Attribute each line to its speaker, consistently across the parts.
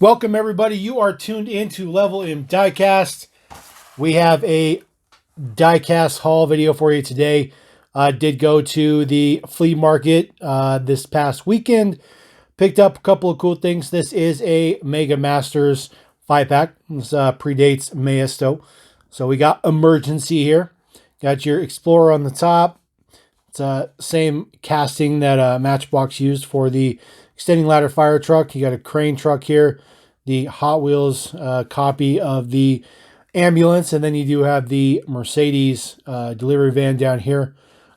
Speaker 1: Welcome everybody. You are tuned into LevelMDiecast. We have a diecast haul video for you today. Did go to the flea market this past weekend. Picked up a couple of cool things. This is a Mega Masters 5-pack. This predates Maesto. So we got Emergency here. Got your Explorer on the top. It's same casting that Matchbox used for the extending ladder fire truck. You got a crane truck here, the Hot Wheels copy of the ambulance, and then you do have the Mercedes delivery van down here.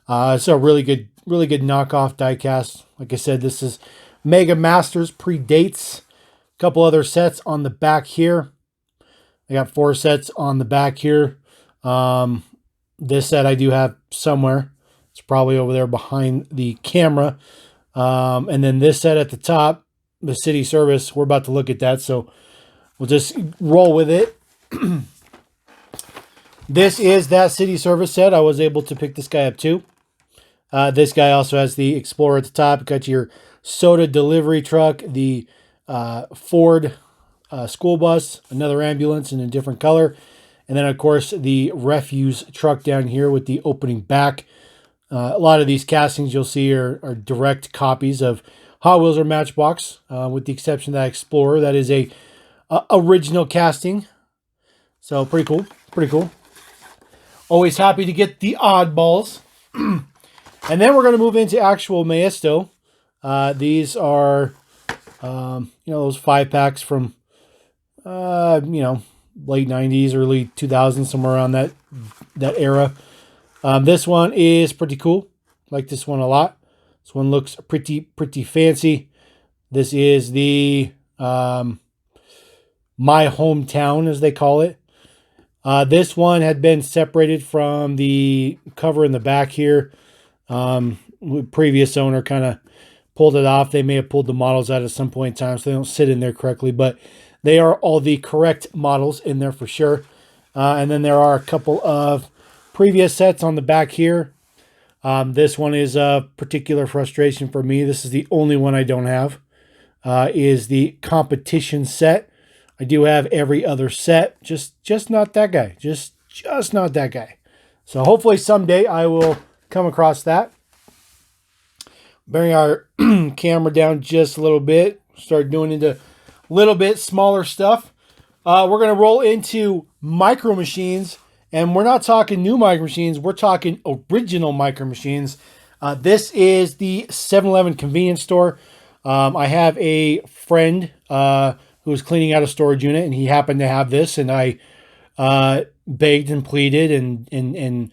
Speaker 1: It's a really good knockoff diecast. Like I said, this is Mega Masters, predates. A couple other sets on the back here. I got 4 sets on the back here. This set I do have somewhere. It's probably over there behind the camera. And then this set at the top, the City Service, we're about to look at that, so we'll just roll with it. This is that City Service set. I was able to pick this guy up too. This guy also has the Explorer at the top. Got your soda delivery truck, the Ford school bus, another ambulance in a different color, and then of course the refuse truck down here with the opening back. A lot of these castings you'll see are direct copies of Hot Wheels or Matchbox, with the exception of that Explorer. That is a original casting. So pretty cool. Pretty cool. Always happy to get the oddballs. And then we're going to move into actual Maesto. These are, those 5-packs from, late 90s, early 2000s, somewhere around that era. This one is pretty cool. Like this one a lot. This one looks pretty fancy. This is the My Hometown, as they call it. This one had been separated from the cover in the back here. Previous owner kind of pulled it off. They may have pulled the models out at some point in time, so they don't sit in there correctly, but they are all the correct models in there for sure. And then there are a couple of previous sets on the back here. This one is a particular frustration for me. This is the only one I don't have, is the competition set. I do have every other set, just not that guy. Just not that guy. So hopefully someday I will come across that. Bring our camera down just a little bit. Start doing into a little bit smaller stuff. We're going to roll into Micro Machines. And we're not talking new Micro Machines. We're talking original Micro Machines. This is the 7-Eleven convenience store. I have a friend who was cleaning out a storage unit, and he happened to have this, and I begged and pleaded and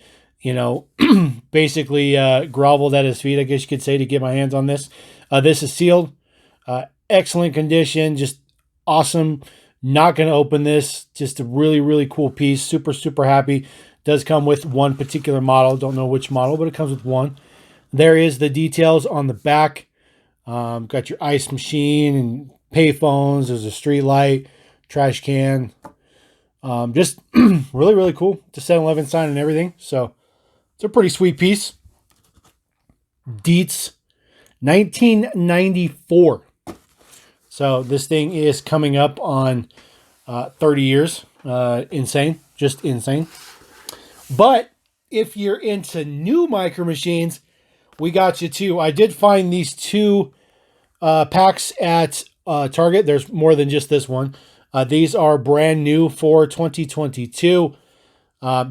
Speaker 1: basically groveled at his feet, I guess you could say, to get my hands on this. This is sealed. Excellent condition. Just awesome. Not going to open this. Just a really cool piece. Super happy. Does come with one particular model. Don't know which model, but it comes with one. There is the details on the back. Got your ice machine and payphones. There's a street light, trash can. Just really cool. The 7-Eleven sign and everything. So it's a pretty sweet piece. Dietz, 1994. So this thing is coming up on 30 years. Insane. Just insane. But if you're into new Micro Machines, we got you too. I did find these 2 packs at Target. There's more than just this one. These are brand new for 2022.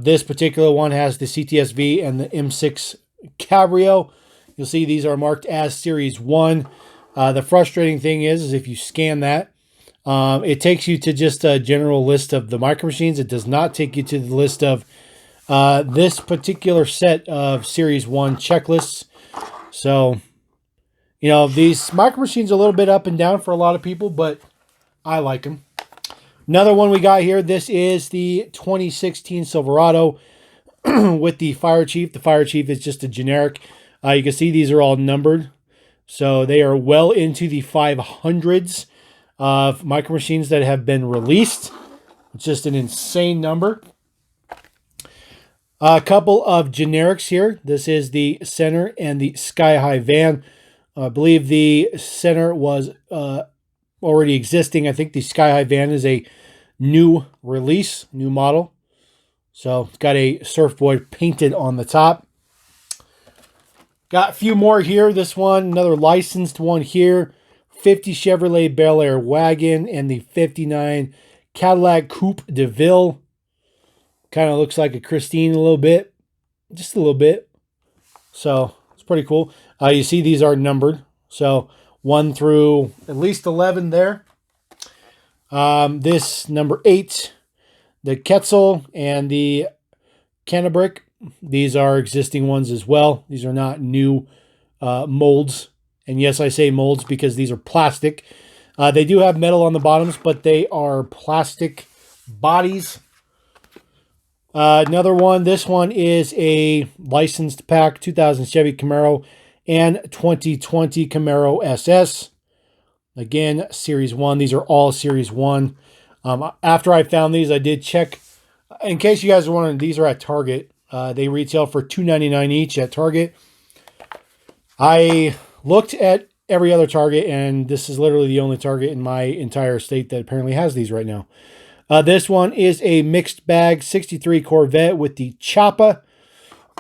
Speaker 1: This particular one has the CTSV and the M6 Cabrio. You'll see these are marked as Series 1. The frustrating thing is if you scan that, it takes you to just a general list of the Micro Machines. It does not take you to the list of this particular set of Series 1 checklists. So, these Micro Machines are a little bit up and down for a lot of people, but I like them. Another one we got here, this is the 2016 Silverado with the Fire Chief. The Fire Chief is just a generic. You can see these are all numbered. So they are well into the 500s of Micro Machines that have been released. It's just an insane number. A couple of generics here. This is the Center and the Sky High van. I believe the Center was already existing. I think the Sky High van is a new release, new model. So it's got a surfboard painted on the top. Got a few more here. This one, another licensed one here. 50 Chevrolet Bel Air Wagon and the 59 Cadillac Coupe de Ville. Kind of looks like a Christine a little bit. Just a little bit. So it's pretty cool. You see these are numbered. So 1 through at least 11 there. This number 8, the Quetzal and the Cannabrick. These are existing ones as well. These are not new molds. And yes, I say molds because these are plastic. They do have metal on the bottoms, but they are plastic bodies. Another one. This one is a licensed pack, 2000 Chevy Camaro and 2020 Camaro SS. Again, Series 1. These are all Series 1. After I found these, I did check. In case you guys are wondering, these are at Target. They retail for $2.99 each at Target. I looked at every other Target, and this is literally the only Target in my entire state that apparently has these right now. This one is a mixed bag 63 Corvette with the chopper.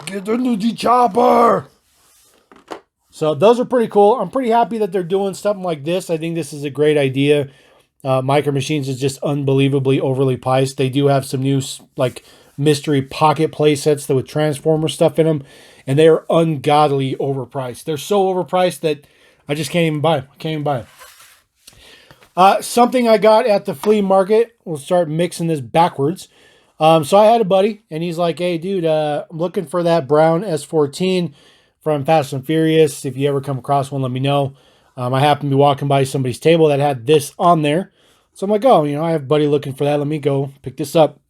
Speaker 1: Get into the chopper! So those are pretty cool. I'm pretty happy that they're doing something like this. I think this is a great idea. Micro Machines is just unbelievably overly priced. They do have some new like mystery pocket play sets that with Transformer stuff in them, and they are ungodly overpriced. They're so overpriced that I just can't even buy them. I can't even buy them. Something I got at the flea market. We'll start mixing this backwards. So I had a buddy, and he's like, "Hey, dude, I'm looking for that brown S14 from Fast and Furious. If you ever come across one, let me know." I happened to be walking by somebody's table that had this on there. So I'm like, oh, I have a buddy looking for that. Let me go pick this up.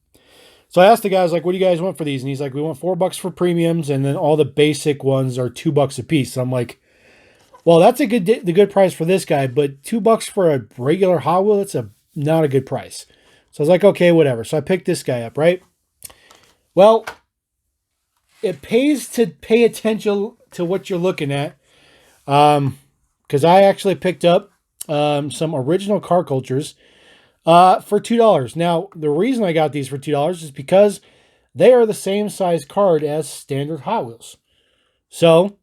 Speaker 1: So I asked the guy, I was like, what do you guys want for these? And he's like, we want $4 for premiums, and then all the basic ones are $2 a piece. So I'm like, well, that's the good price for this guy, but $2 for a regular Hot Wheel, that's not a good price. So I was like, okay, whatever. So I picked this guy up, right? Well, it pays to pay attention to what you're looking at. Because I actually picked up some original car cultures for $2. Now, the reason I got these for $2 is because they are the same size card as standard Hot Wheels. So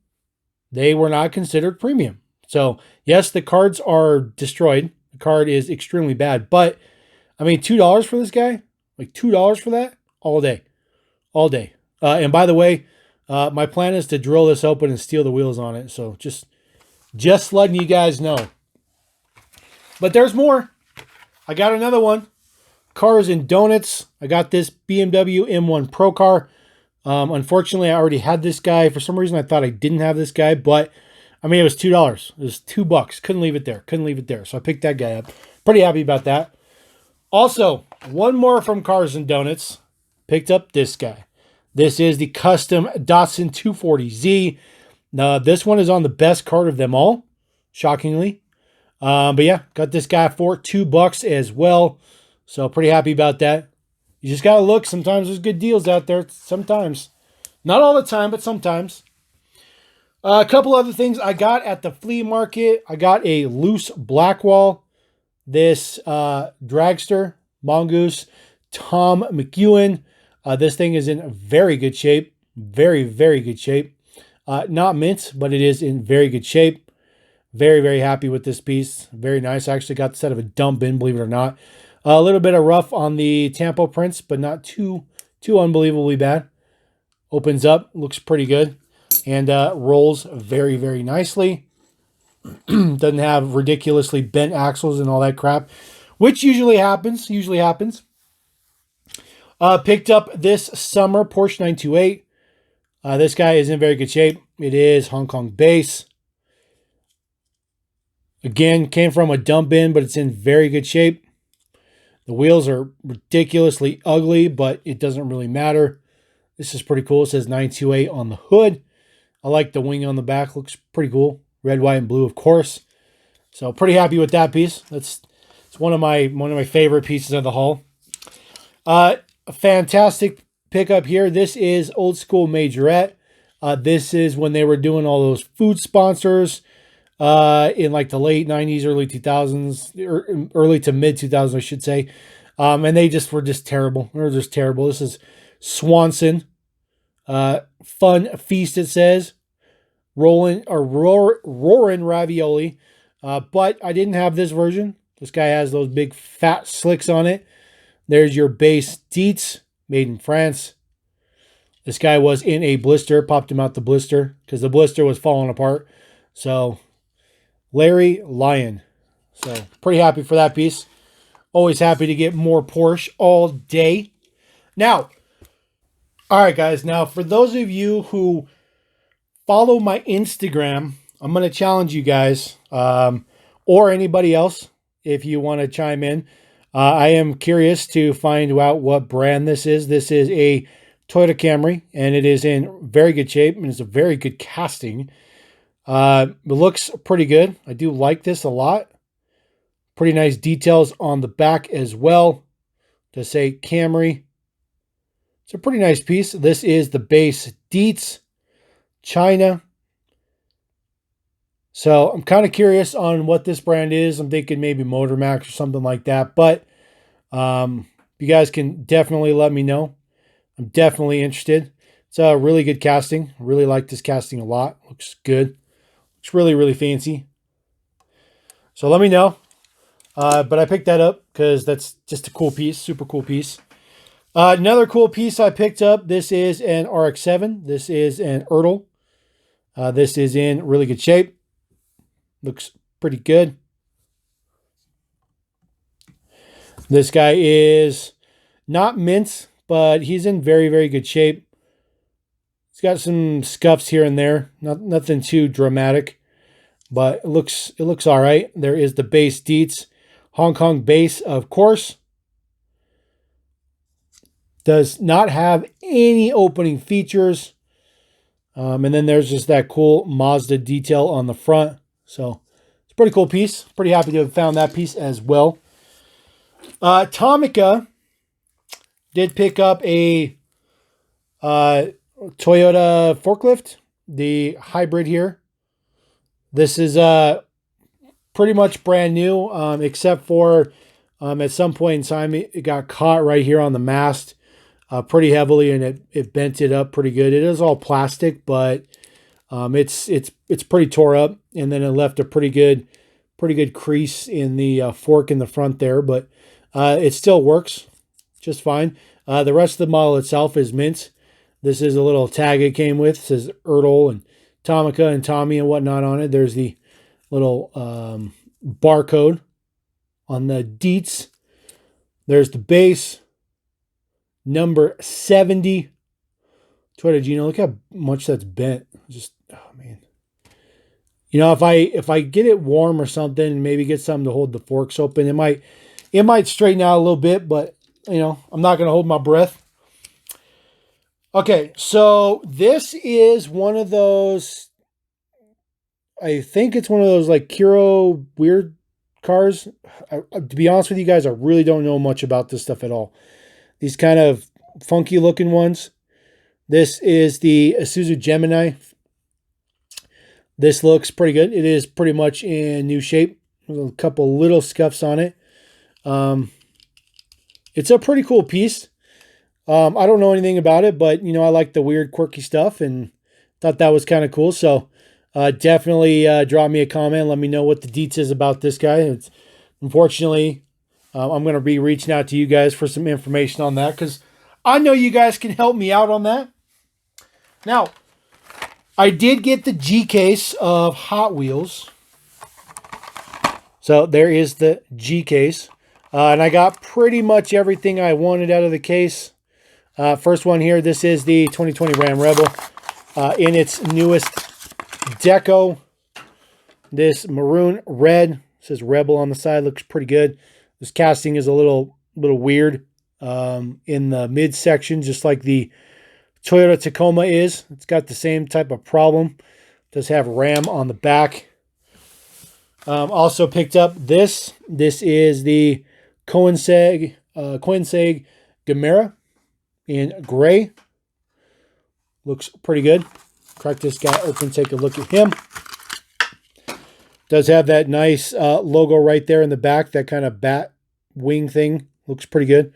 Speaker 1: they were not considered premium. So yes, the cards are destroyed. The card is extremely bad. But, I mean, $2 for this guy? Like $2 for that? All day. All day. And by the way, my plan is to drill this open and steal the wheels on it. So just letting you guys know. But there's more. I got another one. Cars and Donuts. I got this BMW M1 Pro Car. Unfortunately, I already had this guy. For some reason, I thought I didn't have this guy. But, I mean, it was $2. It was $2. Couldn't leave it there. Couldn't leave it there. So I picked that guy up. Pretty happy about that. Also, one more from Cars and Donuts. Picked up this guy. This is the custom Datsun 240Z. Now, this one is on the best card of them all, shockingly. But yeah, got this guy for $2 as well. So pretty happy about that. You just got to look. Sometimes there's good deals out there. Sometimes. Not all the time, but sometimes. A couple other things I got at the flea market. I got a loose Blackwall. This dragster, Mongoose, Tom McEwen. This thing is in very good shape. Very, very good shape. Not mint, but it is in very good shape. Very, very happy with this piece. Very nice. I actually got the set of a dump in, believe it or not. A little bit of rough on the tampo prints, but not too unbelievably bad. Opens up, looks pretty good, and rolls very, very nicely. Doesn't have ridiculously bent axles and all that crap, which usually happens. Picked up this summer Porsche 928. This guy is in very good shape. It is Hong Kong base. Again, came from a dump bin, but it's in very good shape. The wheels are ridiculously ugly, but it doesn't really matter. This is pretty cool. It says 928 on the hood. I like the wing on the back. Looks pretty cool. Red, white, and blue, of course. So pretty happy with that piece. It's one of my favorite pieces of the haul. A fantastic pickup here. This is old school majorette. This is when they were doing all those food sponsors. in like the late 90s, early 2000s, or early to mid 2000s, I should say. And they just were just terrible. They were just terrible. This is Swanson. Fun Feast, it says. Roaring ravioli. But I didn't have this version. This guy has those big fat slicks on it. There's your base Dietz, made in France. This guy was in a blister, popped him out the blister because the blister was falling apart. So, Larry Lyon. So, pretty happy for that piece. Always happy to get more Porsche all day. Now, all right, guys. Now, for those of you who follow my Instagram, I'm going to challenge you guys, or anybody else, if you want to chime in. I am curious to find out what brand this is. This is a Toyota Camry, and it is in very good shape, and it's a very good casting. It looks pretty good. I do like this a lot. Pretty nice details on the back as well to say Camry. It's a pretty nice piece. This is the base Dietz, China. So I'm kind of curious on what this brand is. I'm thinking maybe Motor Max or something like that. But you guys can definitely let me know. I'm definitely interested. It's a really good casting. I really like this casting a lot. Looks good. Looks really, really fancy. So let me know. But I picked that up because that's just a cool piece. Super cool piece. Another cool piece I picked up. This is an RX-7. This is an Ertl. This is in really good shape. Looks pretty good. This guy is not mint, but he's in very, very good shape. He's got some scuffs here and there. Nothing too dramatic, but it looks all right. There is the base Dietz. Hong Kong base, of course. Does not have any opening features. And then there's just that cool Mazda detail on the front. So it's a pretty cool piece. Pretty happy to have found that piece as well. Tomica did pick up a Toyota forklift, the hybrid here. This is pretty much brand new, except for at some point in time it got caught right here on the mast pretty heavily, and it bent it up pretty good. It is all plastic, but it's pretty tore up, and then it left a pretty good crease in the fork in the front there, but it still works just fine. The rest of the model itself is mint. This is a little tag it came with. It says Ertl and Tomica and Tommy and whatnot on it. There's the little barcode on the Dietz. There's the base. Number 70. Toyota Gino. Look how much that's bent. Just, oh man. You know, if I get it warm or something, and maybe get something to hold the forks open, it might straighten out a little bit, but you know, I'm not going to hold my breath. Okay, so this is one of those, I think it's one of those like Kiro weird cars. To be honest with you guys, I really don't know much about this stuff at all. These kind of funky looking ones. This is the Isuzu Gemini. This looks pretty good. It is pretty much in new shape. There's a couple little scuffs on it. It's a pretty cool piece. I don't know anything about it, but you know, I like the weird quirky stuff and thought that was kind of cool. So definitely drop me a comment. Let me know what the deets is about this guy. Unfortunately, I'm going to be reaching out to you guys for some information on that because I know you guys can help me out on that. Now, I did get the G case of Hot Wheels. So there is the G case. And I got pretty much everything I wanted out of the case. First one here, this is the 2020 Ram Rebel in its newest deco. This maroon red, says Rebel on the side, looks pretty good. This casting is a little weird in the midsection, just like the Toyota Tacoma is. It's got the same type of problem. It does have Ram on the back. Also picked up this. This is the Koenigsegg Gemera in gray. Looks pretty good. Crack this guy open, take a look at him. Does have that nice logo right there in the back, that kind of bat wing thing. Looks pretty good.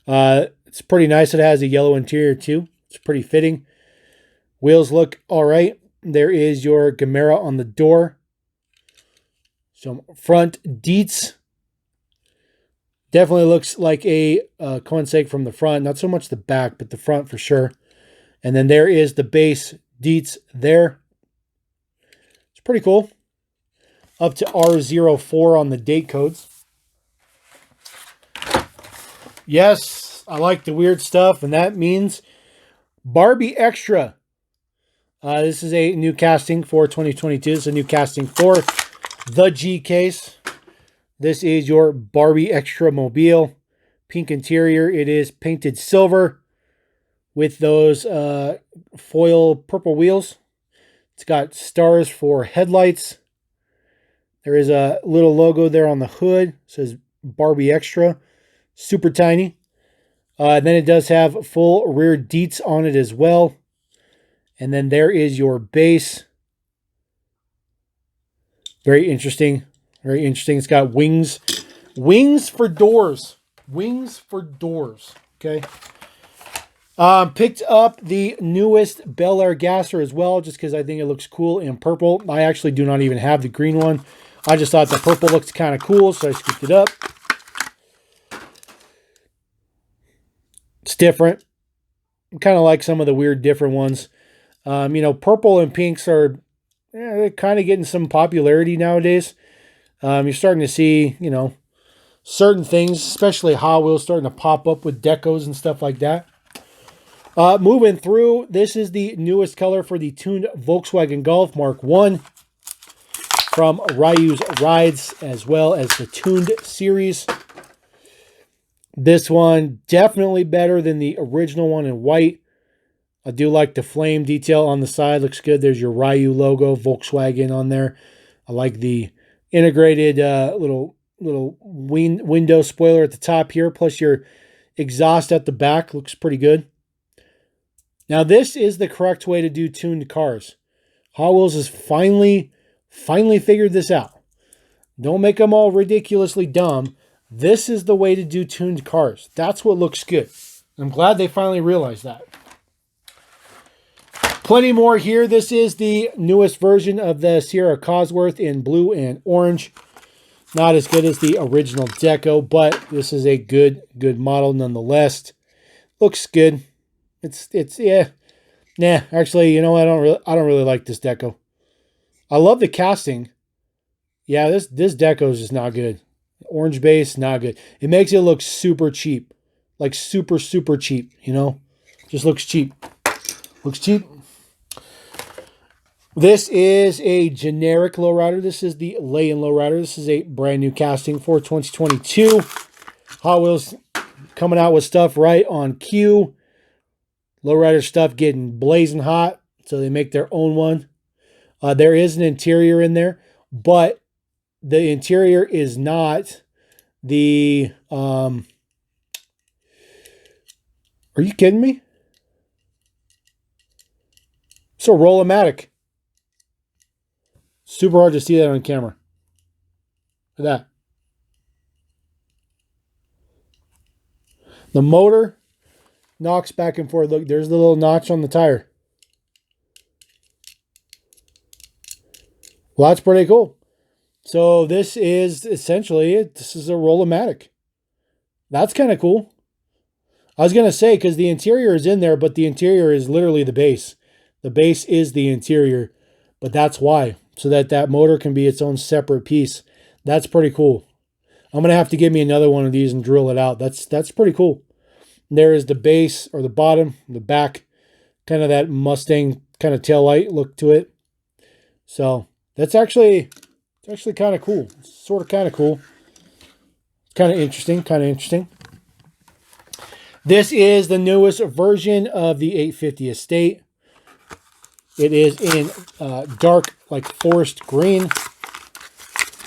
Speaker 1: It's pretty nice. It has a yellow interior too. It's pretty fitting. Wheels look all right. There is your Gemini on the door. Some front deets. Definitely looks like a Koenigsegg from the front. Not so much the back, but the front for sure. And then there is the base deets there. It's pretty cool. Up to R04 on the date codes. Yes, I like the weird stuff, and that means Barbie Extra. This is a new casting for 2022. It's a new casting for the G case. This is your Barbie Extra Mobile. Pink interior. It is painted silver with those foil purple wheels. It's got stars for headlights. There is a little logo there on the hood. It says Barbie Extra. Super tiny. Then it does have full rear deets on it as well. And then there is your base. Very interesting. Very interesting. It's got wings. Wings for doors. Wings for doors. Okay. Picked up the newest Bel Air Gasser as well, just because I think it looks cool in purple. I actually do not even have the green one. I just thought the purple looked kind of cool, so I scooped it up. It's different. Kind of like some of the weird different ones. You know, purple and pinks are they're kind of getting some popularity nowadays. You're starting to see, you know, certain things, especially Hotwheels, starting to pop up with decos and stuff like that. Moving through, this is the newest color for the tuned Volkswagen Golf Mark 1 from Ryu's Rides, as well as the tuned series. This one definitely better than the original one in white. I do like the flame detail on the side. Looks good. There's your Ryu logo, Volkswagen on there. I like the integrated little window spoiler at the top here, plus your exhaust at the back. Looks pretty good. Now, this is the correct way to do tuned cars. Hot Wheels has finally figured this out. Don't make them all ridiculously dumb. This is the way to do tuned cars. That's what looks good. I'm glad they finally realized that. Plenty more here. This is the newest version of the Sierra Cosworth in blue and orange. Not as good as the original deco, but this is a good model nonetheless. Looks good. It's yeah. Nah, actually, you know, I don't really like this deco. I love the casting. Yeah, this deco is just not good. Orange base, not good. It makes it look super cheap. Like super cheap, you know? Just looks cheap. Looks cheap. This is a generic lowrider. This is the lay-in lowrider. This is a brand new casting for 2022. Hot Wheels coming out with stuff right on cue. Lowrider stuff getting blazing hot, so they make their own one. There is an interior in there, but the interior is not the... Are you kidding me? It's a Roll-O-Matic. Super hard to see that on camera. Look at that. The motor knocks back and forth. Look, there's the little notch on the tire. Well, that's pretty cool. So this is essentially it. This is a Roll-O-Matic. That's kind of cool. I was going to say, because the interior is in there, but the interior is literally the base. The base is the interior, but that's why. So that motor can be its own separate piece. That's pretty cool. I'm going to have to give me another one of these and drill it out. That's pretty cool. There is the base, or the bottom, the back, kind of that Mustang kind of taillight look to it. So that's actually kind of cool. Sort of kind of cool. Kind of interesting. This is the newest version of the 850 Estate. It is in dark, like forest green.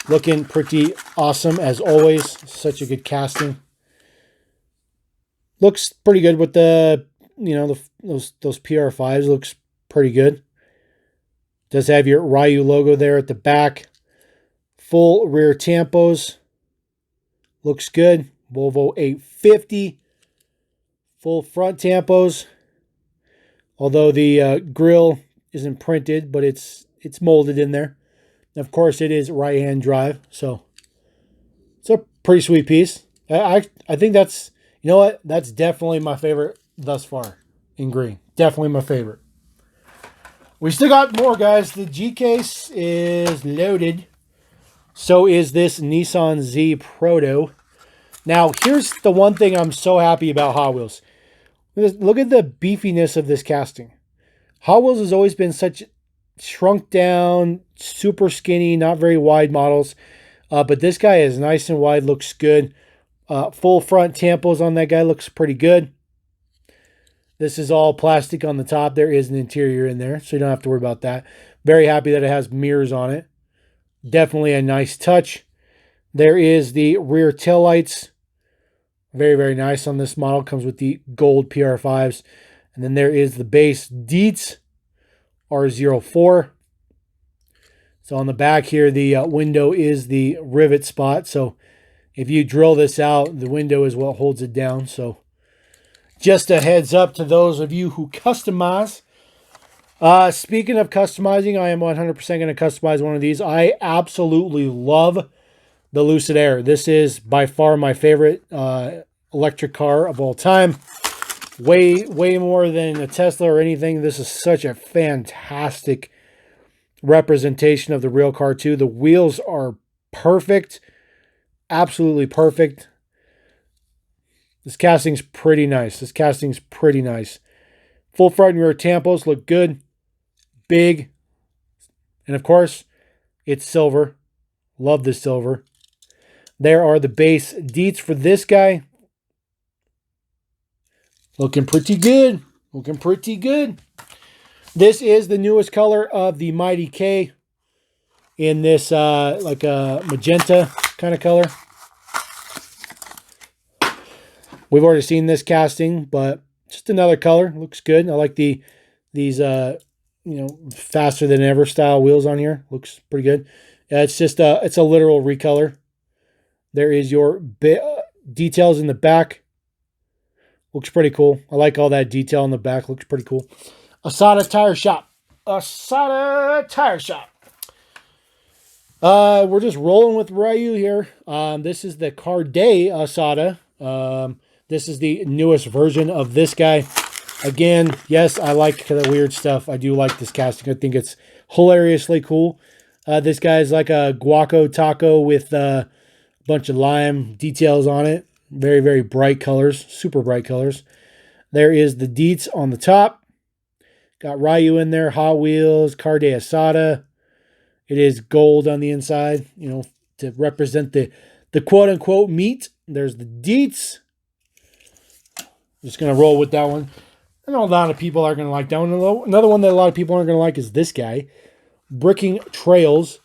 Speaker 1: Looking pretty awesome as always. Such a good casting. Looks pretty good with the, you know, those PR5s. Looks pretty good. Does have your Ryu logo there at the back. Full rear tampos. Looks good. Volvo 850. Full front tampos. Although the grill isn't printed, but it's molded in there. And of course, it is right-hand drive, so it's a pretty sweet piece. I think that's, you know what? That's definitely my favorite thus far in green. Definitely my favorite. We still got more, guys. The G case is loaded. So is this Nissan Z Proto. Now, here's the one thing I'm so happy about Hot Wheels. Look at the beefiness of this casting. Hot Wheels has always been such shrunk down, super skinny, not very wide models. But this guy is nice and wide, looks good. Full front tampos on that guy, looks pretty good. This is all plastic on the top. There is an interior in there, so you don't have to worry about that. Very happy that it has mirrors on it. Definitely a nice touch. There is the rear taillights. Very, very nice on this model. Comes with the gold PR5s. And then there is the base Dietz R04. So on the back here, the window is the rivet spot. So if you drill this out, the window is what holds it down. So just a heads up to those of you who customize. Speaking of customizing, I am 100% going to customize one of these. I absolutely love the Lucid Air. This is by far my favorite electric car of all time. Way more than a Tesla or anything. This is such a fantastic representation of the real car too. The wheels are perfect. Absolutely perfect. This casting's pretty nice. Full front and rear tampos look good. Big. And of course, it's silver. Love the silver. There are the base Dietz for this guy. Looking pretty good. This is the newest color of the Mighty K in this like a magenta kind of color. We've already seen this casting, but just another color. Looks good. I like these faster than ever style wheels on here. Looks pretty good. It's just it's a literal recolor. There is your details in the back. Looks pretty cool. I like all that detail in the back. Looks pretty cool. Asada Tire Shop. We're just rolling with Ryu here. This is the Car Day Asada. This is the newest version of this guy. Again, yes, I like the weird stuff. I do like this casting. I think it's hilariously cool. This guy is like a guaco taco with a bunch of lime details on it. Very, very bright colors. Super bright colors. There is the Dietz on the top. Got Ryu in there. Hot Wheels. Car Day Asada. It is gold on the inside, to represent the quote-unquote meat. There's the Dietz. Just going to roll with that one. I know a lot of people are going to like that one. Another one that a lot of people aren't going to like is this guy. Bricking Trails.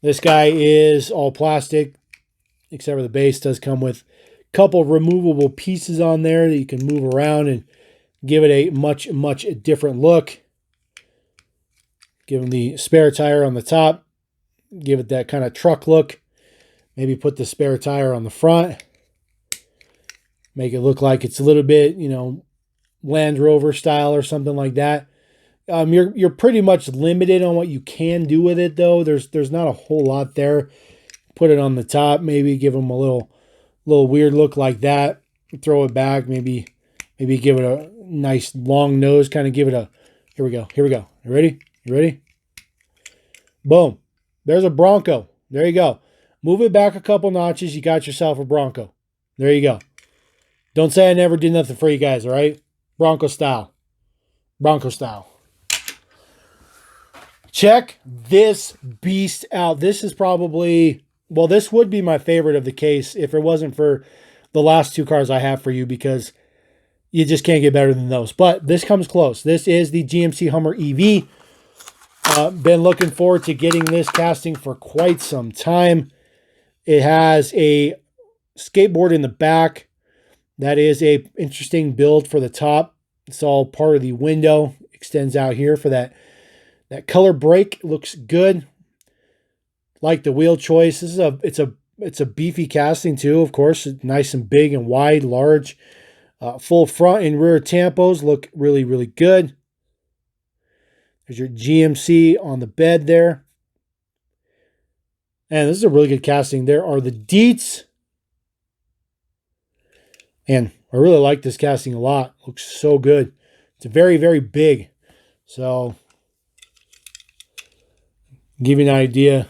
Speaker 1: This guy is all plastic, except for the base does come with a couple removable pieces on there that you can move around and give it a much, much different look. Give him the spare tire on the top. Give it that kind of truck look. Maybe put the spare tire on the front. Make it look like it's a little bit, Land Rover style or something like that. You're pretty much limited on what you can do with it, though. There's not a whole lot there. Put it on the top. Maybe give them a little weird look like that. Throw it back. Maybe give it a nice long nose. Kind of give it a. Here we go. You ready? Boom. There's a Bronco. There you go. Move it back a couple notches. You got yourself a Bronco. There you go. Don't say I never did nothing for you guys, all right? Bronco style. Check this beast out. This is probably, this would be my favorite of the case if it wasn't for the last two cars I have for you, because you just can't get better than those. But this comes close. This is the GMC Hummer EV. Been looking forward to getting this casting for quite some time. It has a skateboard in the back. That is a interesting build for the top. It's all part of the window. Extends out here for that color break. Looks good. Like the wheel choice. This is it's a beefy casting too, of course. It's nice and big and wide, large. Full front and rear tampos look really, really good. There's your GMC on the bed there. And this is a really good casting. There are the deets. And I really like this casting a lot. Looks so good. It's very, very big. So, give you an idea.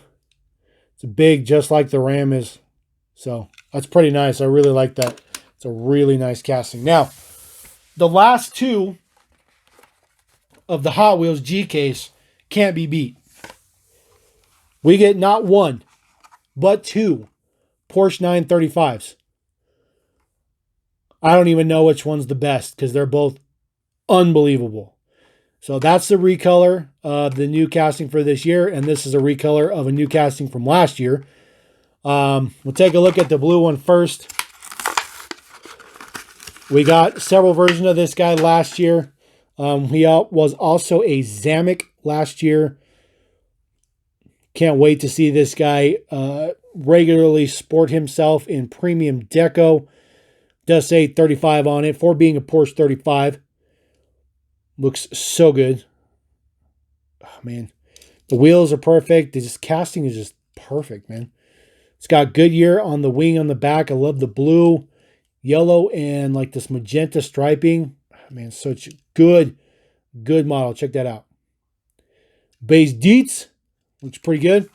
Speaker 1: It's big just like the Ram is. So, that's pretty nice. I really like that. It's a really nice casting. Now, the last two of the Hot Wheels G case can't be beat. We get not one, but two Porsche 935s. I don't even know which one's the best because they're both unbelievable. So that's the recolor of the new casting for this year, and this is a recolor of a new casting from last year. We'll take a look at the blue one first. We got several versions of this guy last year. He was also a Zamek last year. Can't wait to see this guy regularly sport himself in premium deco. Does say 35 on it for being a Porsche 35. Looks so good. Oh, man. The wheels are perfect. The casting is just perfect, man. It's got Goodyear on the wing on the back. I love the blue, yellow, and like this magenta striping. Oh, man, such a good model. Check that out. Base deets. Looks pretty good.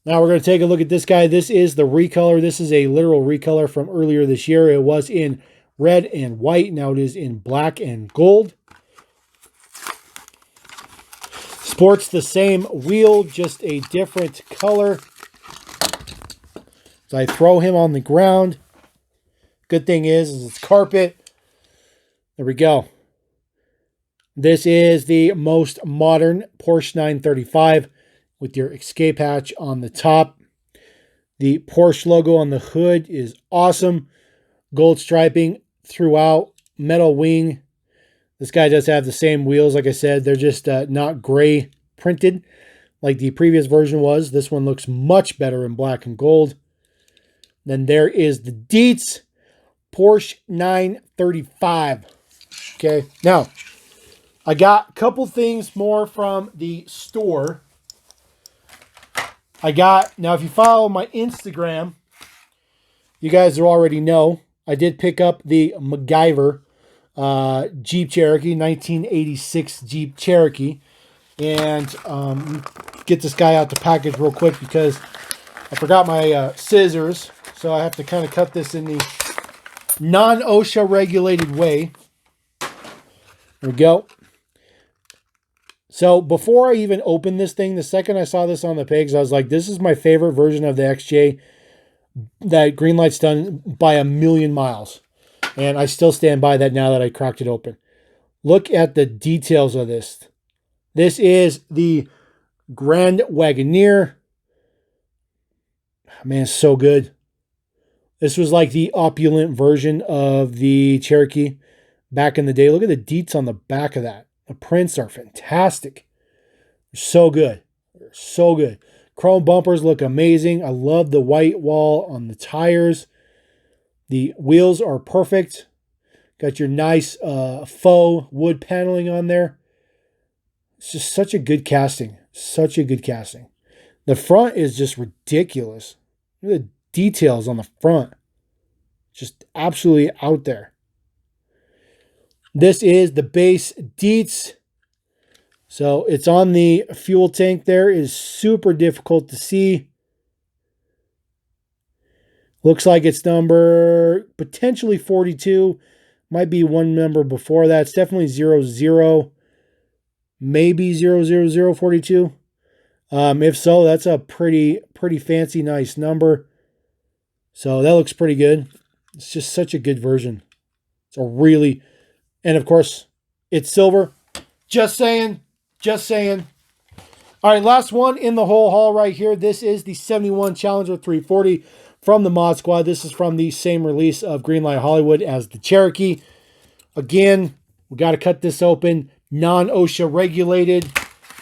Speaker 1: Now we're going to take a look at this guy. This is the recolor. This is a literal recolor from earlier this year. It was in red and white. Now it is in black and gold. Sports the same wheel, just a different color. So I throw him on the ground. Good thing is it's carpet. There we go. This is the most modern Porsche 935 with your escape hatch on the top. The Porsche logo on the hood is awesome. Gold striping throughout. Metal wing. This guy does have the same wheels, like I said. They're just not gray printed like the previous version was. This one looks much better in black and gold. Then there is the deets. Porsche 935. Okay, now I got a couple things more from the store. Now if you follow my Instagram, you guys already know, I did pick up the MacGyver Jeep Cherokee, 1986 Jeep Cherokee. And get this guy out the package real quick because I forgot my scissors. So I have to kind of cut this in the non-OSHA regulated way. There we go. So before I even opened this thing, the second I saw this on the pegs, I was like, this is my favorite version of the XJ that Greenlight's done by a million miles. And I still stand by that now that I cracked it open. Look at the details of this. This is the Grand Wagoneer. Man, it's so good. This was like the opulent version of the Cherokee back in the day. Look at the deets on the back of that. The prints are fantastic. They're so good. They're so good. Chrome bumpers look amazing. I love the white wall on the tires. The wheels are perfect. Got your nice faux wood paneling on there. It's just such a good casting. Such a good casting. The front is just ridiculous. Look at the details on the front. Just absolutely out there. This is the base deets. So it's on the fuel tank there. It is super difficult to see. Looks like it's number potentially 42. Might be one number before that. It's definitely 00. Maybe 00042. If so, that's a pretty fancy, nice number. So that looks pretty good. It's just such a good version. It's a really, and of course, it's silver. Just saying. Just saying. All right, last one in the whole haul right here. This is the 71 Challenger 340 from the Mod Squad. This is from the same release of Greenlight Hollywood as the Cherokee. Again, we got to cut this open. Non-OSHA regulated.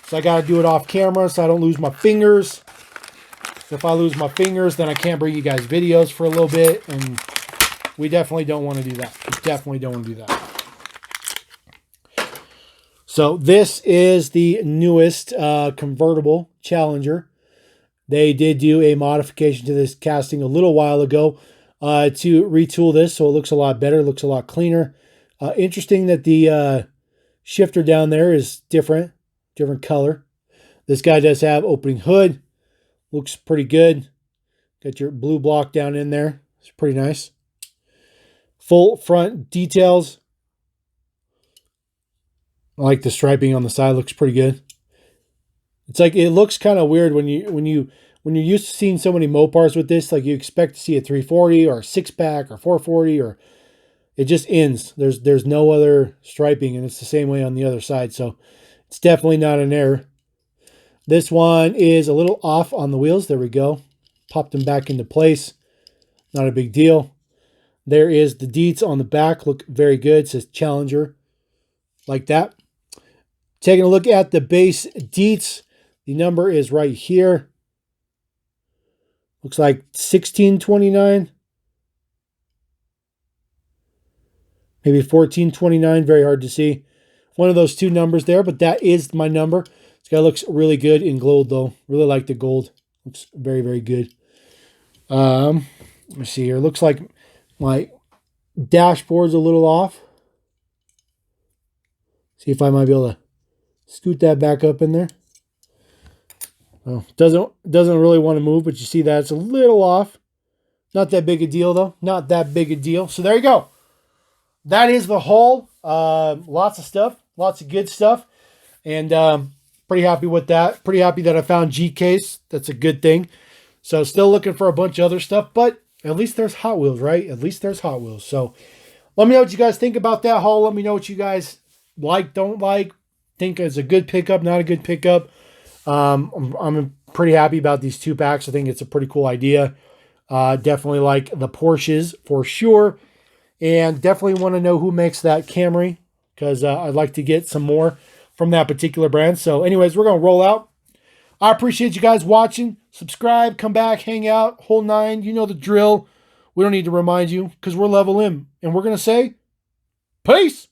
Speaker 1: So I got to do it off camera so I don't lose my fingers. If I lose my fingers, then I can't bring you guys videos for a little bit, and we definitely don't want to do that. We definitely don't want to do that. So this is the newest Convertible Challenger. They did do a modification to this casting a little while ago to retool this, so it looks a lot better, looks a lot cleaner. Interesting that the shifter down there is different color. This guy does have opening hood. Looks pretty good. Got your blue block down in there. It's pretty nice. Full front details. I like the striping on the side. Looks pretty good. It's like, it looks kind of weird when you're used to seeing so many Mopars with this. Like, you expect to see a 340 or a 6-pack or 440, or it just ends. There's no other striping, and it's the same way on the other side. So it's definitely not an error. This one is a little off on the wheels. There we go. Popped them back into place. Not a big deal. There is the deets on the back. Look very good. It says Challenger. Like that. Taking a look at the base deets. The number is right here. Looks like 1629. Maybe 1429. Very hard to see. One of those two numbers there, but that is my number. This guy looks really good in gold, though. Really like the gold. Looks very, very good. Let me see here. Looks like my dashboard's a little off. See if I might be able to scoot that back up in there. Oh, doesn't really want to move, but you see that it's a little off. Not that big a deal, though. Not that big a deal. So there you go. That is the haul. Lots of stuff. Lots of good stuff. And pretty happy with that. Pretty happy that I found GKs. That's a good thing. So still looking for a bunch of other stuff, but at least there's Hot Wheels, right? At least there's Hot Wheels. So let me know what you guys think about that haul. Let me know what you guys like, don't like, think it's a good pickup, not a good pickup. I'm pretty happy about these 2-packs. I think it's a pretty cool idea. Definitely like the Porsches for sure. And definitely want to know who makes that Camry, because I'd like to get some more from that particular brand. So anyways, we're going to roll out. I appreciate you guys watching. Subscribe, come back, hang out, whole 9. You know the drill. We don't need to remind you, because we're Level M. And we're going to say, peace.